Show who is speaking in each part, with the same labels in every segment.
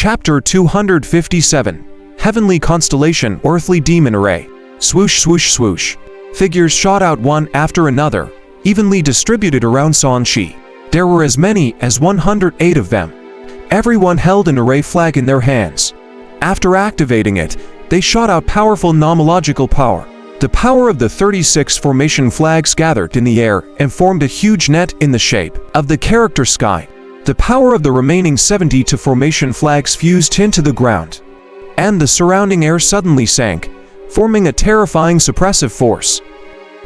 Speaker 1: Chapter 257. Heavenly Constellation Earthly Demon Array. Swoosh swoosh swoosh. Figures shot out one after another, evenly distributed around Sanshi. There were as many as 108 of them. Everyone held an array flag in their hands. After activating it, they shot out powerful nomological power. The power of the 36 formation flags gathered in the air and formed a huge net in the shape of the character sky. The power of the remaining 72 formation flags fused into the ground, and the surrounding air suddenly sank, forming a terrifying suppressive force.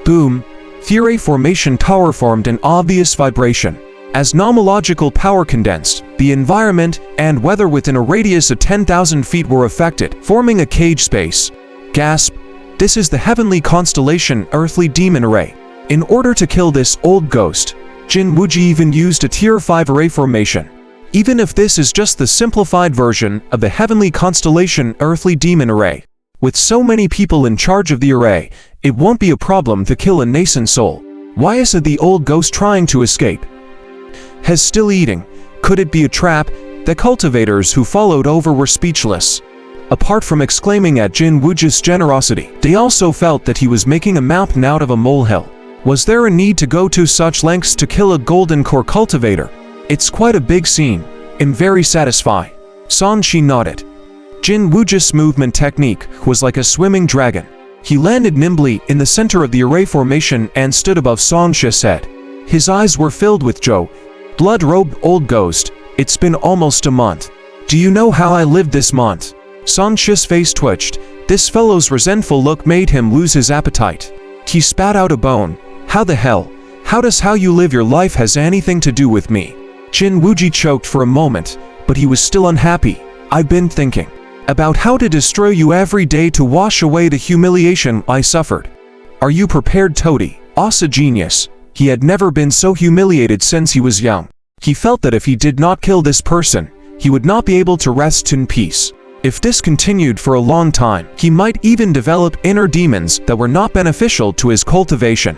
Speaker 1: Boom! Fury formation tower formed an obvious vibration. As nomological power condensed, the environment and weather within a radius of 10,000 feet were affected, forming a cage space. Gasp! This is the Heavenly Constellation Earthly Demon Array. In order to kill this old ghost, Jin Wuji even used a Tier 5 array formation. Even if this is just the simplified version of the Heavenly Constellation Earthly Demon Array, with so many people in charge of the array, it won't be a problem to kill a nascent soul. Why isn't the old ghost trying to escape? Has still eating. Could it be a trap? The cultivators who followed over were speechless. Apart from exclaiming at Jin Wuji's generosity, they also felt that he was making a mountain out of a molehill. Was there a need to go to such lengths to kill a golden core cultivator? It's quite a big scene, and very satisfying. Sanshi nodded. Jin Wuji's movement technique was like a swimming dragon. He landed nimbly in the center of the array formation and stood above Sanshi's head. His eyes were filled with joy. Blood-robed old ghost, it's been almost a month. Do you know how I lived this month? Sanshi's face twitched. This fellow's resentful look made him lose his appetite. He spat out a bone. How the hell? How does how you live your life has anything to do with me? Jin Wuji choked for a moment, but he was still unhappy. I've been thinking about how to destroy you every day to wash away the humiliation I suffered. Are you prepared, Toady? Asa genius. He had never been so humiliated since he was young. He felt that if he did not kill this person, he would not be able to rest in peace. If this continued for a long time, he might even develop inner demons that were not beneficial to his cultivation.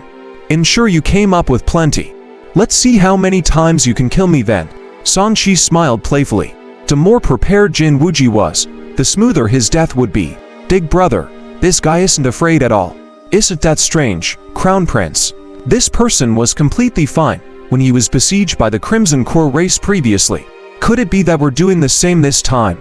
Speaker 1: Ensure you came up with plenty. Let's see how many times you can kill me then. Sanshi smiled playfully. The more prepared Jin Wuji was, the smoother his death would be. Big brother, this guy isn't afraid at all. Isn't that strange, Crown Prince? This person was completely fine when he was besieged by the Crimson Core race previously. Could it be that we're doing the same this time?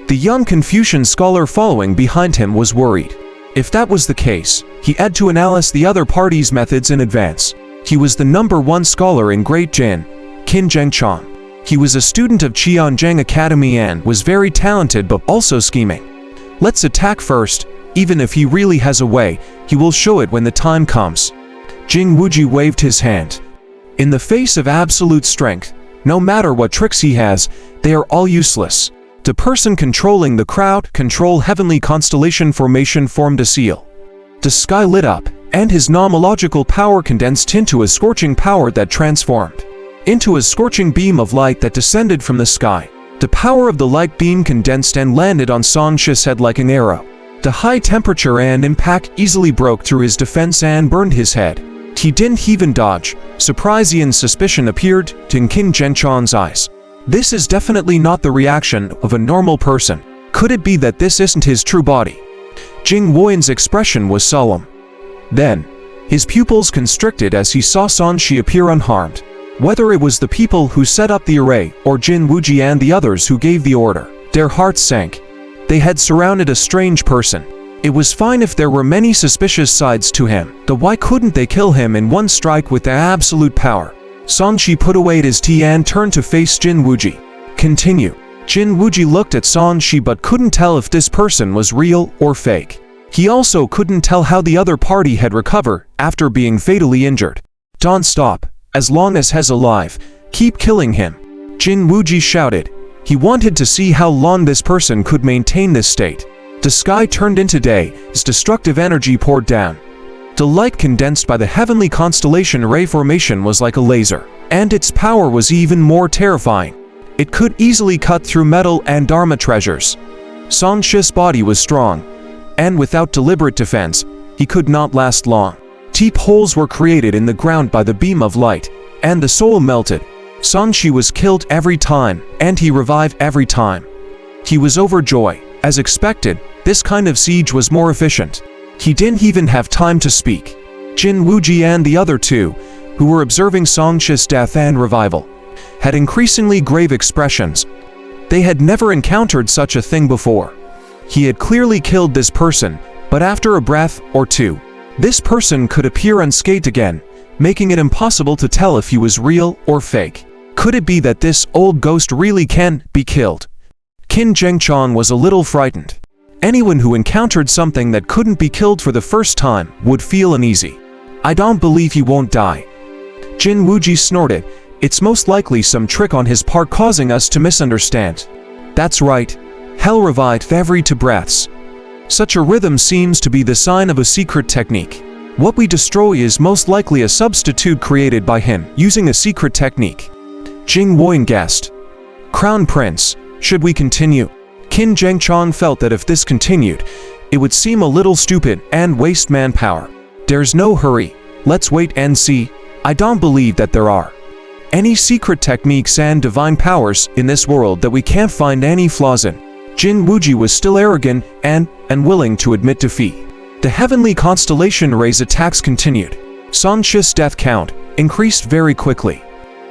Speaker 1: The young Confucian scholar following behind him was worried. If that was the case, he had to analyze the other party's methods in advance. He was the #1 scholar in Great Jin, Qin Zhengchang. He was a student of Qianzheng Academy and was very talented but also scheming. Let's attack first. Even if he really has a way, he will show it when the time comes. Jin Wuji waved his hand. In the face of absolute strength, no matter what tricks he has, they are all useless. The person controlling the crowd control Heavenly Constellation formation formed a seal. The sky lit up, and his nomological power condensed into a scorching power that transformed into a scorching beam of light that descended from the sky. The power of the light beam condensed and landed on Sanshi's head like an arrow. The high temperature and impact easily broke through his defense and burned his head. He didn't even dodge. Surprise and suspicion appeared in Qin Zhengchang's eyes. This is definitely not the reaction of a normal person. Could it be that this isn't his true body? Jing Wuyan's expression was solemn. Then, his pupils constricted as he saw Sanshi appear unharmed. Whether it was the people who set up the array or Jin Wuji and the others who gave the order, their hearts sank. They had surrounded a strange person. It was fine if there were many suspicious sides to him, but why couldn't they kill him in one strike with the absolute power? Sanshi put away his tea and turned to face Jin Wuji. Continue. Jin Wuji looked at Sanshi but couldn't tell if this person was real or fake. He also couldn't tell how the other party had recovered after being fatally injured. Don't stop. As long as he's alive, keep killing him. Jin Wuji shouted. He wanted to see how long this person could maintain this state. The sky turned into day as destructive energy poured down. The light condensed by the Heavenly Constellation array formation was like a laser, and its power was even more terrifying. It could easily cut through metal and Dharma treasures. Sanshi's body was strong, and without deliberate defense, he could not last long. Deep holes were created in the ground by the beam of light, and the soul melted. Sanshi was killed every time, and he revived every time. He was overjoyed. As expected, this kind of siege was more efficient. He didn't even have time to speak. Jin Wuji and the other two, who were observing Song Shi's death and revival, had increasingly grave expressions. They had never encountered such a thing before. He had clearly killed this person, but after a breath or two, this person could appear unscathed again, making it impossible to tell if he was real or fake. Could it be that this old ghost really can be killed? Qin Zhengchong was a little frightened. Anyone who encountered something that couldn't be killed for the first time would feel uneasy. I don't believe he won't die. Jin Wuji snorted. It's most likely some trick on his part causing us to misunderstand. That's right. Hell revived every 2 breaths. Such a rhythm seems to be the sign of a secret technique. What we destroy is most likely a substitute created by him using a secret technique. Jing Woying guessed. Crown Prince, should we continue? Qin Zhengchong felt that if this continued, it would seem a little stupid and waste manpower. There's no hurry. Let's wait and see. I don't believe that there are any secret techniques and divine powers in this world that we can't find any flaws in. Jin Wuji was still arrogant and unwilling to admit defeat. The heavenly constellation rays attacks continued. Song Shi's death count increased very quickly.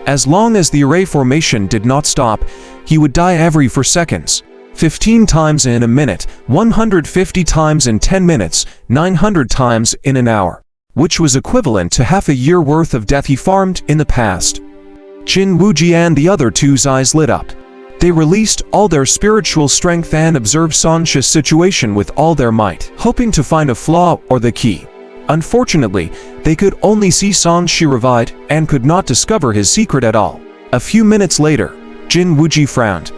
Speaker 1: As long as the array formation did not stop, he would die every 4 seconds. 15 times in a minute, 150 times in 10 minutes, 900 times in an hour, which was equivalent to half a year worth of death he farmed in the past. Jin Wuji and the other two's eyes lit up. They released all their spiritual strength and observed Song Shi's situation with all their might, hoping to find a flaw or the key. Unfortunately, they could only see Song Shi revived and could not discover his secret at all. A few minutes later, Jin Wuji frowned.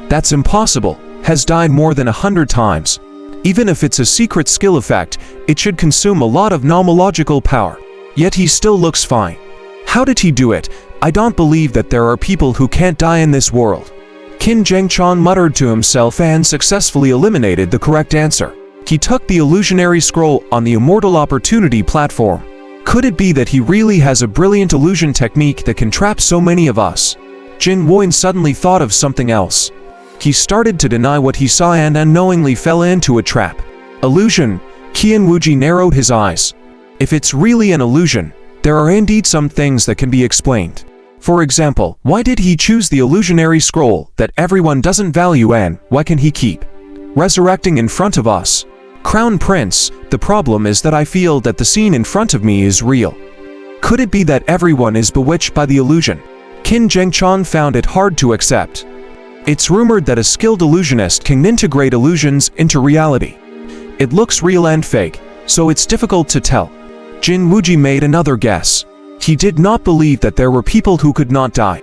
Speaker 1: That's impossible. Has died more than 100 times. Even if it's a secret skill effect, it should consume a lot of nomological power. Yet he still looks fine. How did he do it? I don't believe that there are people who can't die in this world. Qin Zhengchong muttered to himself and successfully eliminated the correct answer. He took the illusionary scroll on the Immortal Opportunity platform. Could it be that he really has a brilliant illusion technique that can trap so many of us? Jin Woying suddenly thought of something else. He started to deny what he saw and unknowingly fell into a trap. Illusion. Qin Wuji narrowed his eyes. If it's really an illusion, there are indeed some things that can be explained. For example, why did he choose the illusionary scroll that everyone doesn't value, and why can he keep resurrecting in front of us? Crown Prince, the problem is that I feel that the scene in front of me is real. Could it be that everyone is bewitched by the illusion? Qin Zhengchong found it hard to accept. It's rumored that a skilled illusionist can integrate illusions into reality. It looks real and fake, so it's difficult to tell. Jin Wuji made another guess. He did not believe that there were people who could not die.